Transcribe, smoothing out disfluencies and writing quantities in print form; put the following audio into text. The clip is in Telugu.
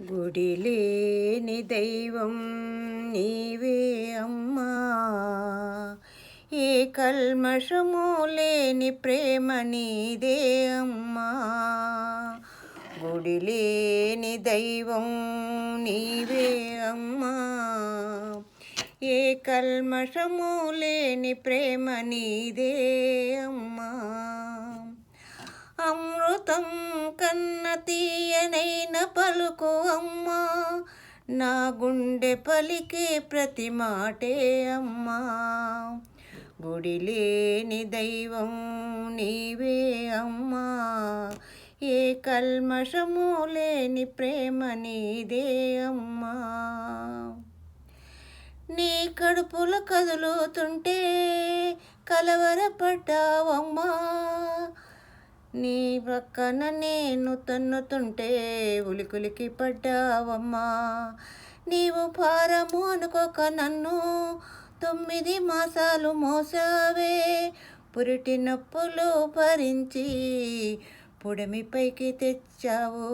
గుడి లేని దైవం నీవే అమ్మా, ఏ కల్మషము లేని ప్రేమ నీదే అమ్మా. గుడి లేని దైవం నీవే అమ్మా, ఏ కల్మషము లేని ప్రేమ నీదే అమ్మా. అమృతం కన్న తీయనైన పలుకు అమ్మా, నా గుండె పలికే ప్రతి మాటే అమ్మా. గుడి లేని దైవం నీవే అమ్మా, ఏ కల్మషము లేని ప్రేమ నీదే అమ్మా. నీ కడుపుల కదులుతుంటే కలవరపడ్డావమ్మా, నీ పక్కన నేను తన్నుతుంటే ఉలికులికి పడ్డావమ్మా. నీవు భారము అనుకోక నన్ను 9 మాసాలు మోసావే, పురిటి నొప్పులు భరించి పుడమిపైకి తెచ్చావు.